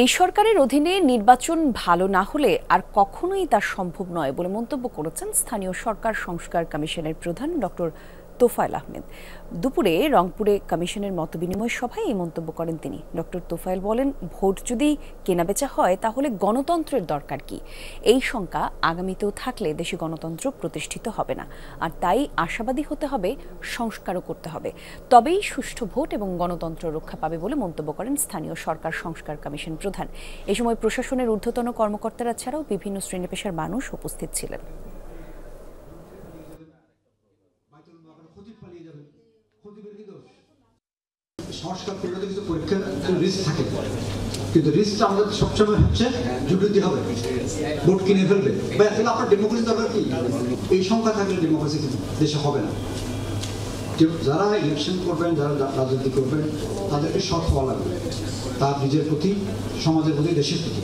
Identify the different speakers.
Speaker 1: এই সরকারের অধীনে নির্বাচন ভালো না হলে আর কখনোই তা সম্ভব নয় বলে মন্তব্য করেছেন স্থানীয় সরকার সংস্কার কমিশনের প্রধান ডক্টর তোফায়েল আহমেদ। দুপুরে রংপুরে কমিশনের মতবিনিময় সভায় এই মন্তব্য করেন তিনি। ডক্টর তোফায়েল বলেন, ভোট যদি কেনাবেচা হয় তাহলে গণতন্ত্রের দরকার কি? এই শঙ্কা আগামীতেও থাকলে দেশে গণতন্ত্র প্রতিষ্ঠিত হবে না। আর তাই আশাবাদী হতে হবে, সংস্কারও করতে হবে, তবেই সুষ্ঠু ভোট এবং গণতন্ত্র রক্ষা পাবে বলে মন্তব্য করেন স্থানীয় সরকার সংস্কার কমিশন প্রধান। এ সময় প্রশাসনের ঊর্ধ্বতন কর্মকর্তারা ছাড়াও বিভিন্ন শ্রেণী পেশার মানুষ উপস্থিত ছিলেন।
Speaker 2: সংস্কার করলে তো কিছু পরীক্ষার রিস্ক থাকে, কিন্তু রিস্কটা আমাদের সবসময় হচ্ছে যুক্তি হবে, ভোট কিনে ফেলবে বা আসলে আপনার ডেমোক্রেসি দরকার কি? এই সংখ্যা থাকলে ডেমোক্রেসি দেশে হবে না। যারা ইলেকশন করবেন, যারা রাজনীতি করবেন, তাদেরকে সৎ হওয়া লাগবে, তার নিজের প্রতি, সমাজের প্রতি, দেশের প্রতি।